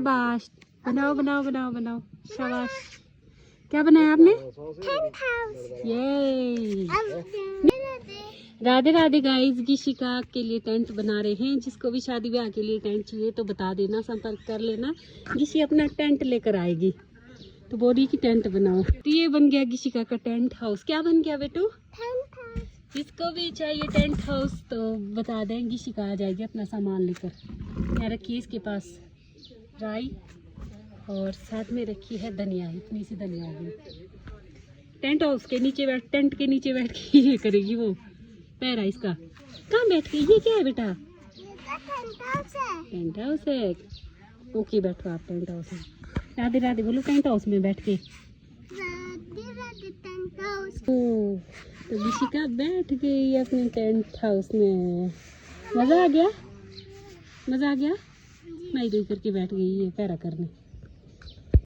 शाबाश, बनाओ बनाओ बनाओ बनाओ, शाबाश। क्या बनाया आपने? ये राधे राधे गाइस, गिशिका के लिए टेंट बना रहे हैं। जिसको भी शादी ब्याह के लिए टेंट चाहिए तो बता देना, संपर्क कर लेना। गिशी अपना टेंट लेकर आएगी तो बोली की टेंट बनाओ। तो ये बन गया गिशिका का टेंट हाउस। क्या बन गया बेटू? जिसको भी चाहिए टेंट हाउस तो बता दें, गिशिका आ जाएगी अपना सामान लेकर। यहाँ रखी है इसके पास राई और साथ में रखी है धनिया। इतनी सी धनिया होगी। टेंट हाउस के नीचे बैठ, टेंट के नीचे बैठ के ये करेगी वो। पैर है इसका। कहाँ बैठ के? ये क्या है बेटा? टेंट हाउस है। ओके बैठो आप टेंट हाउस में। राधे राधे बोलो टेंट हाउस में बैठ के। ओ, तो गिशिका बैठ गई अपने टेंट हाउस में। मजा आ गया? मजा आ गया? मैं इधर करके बैठ गई है पैरा करने।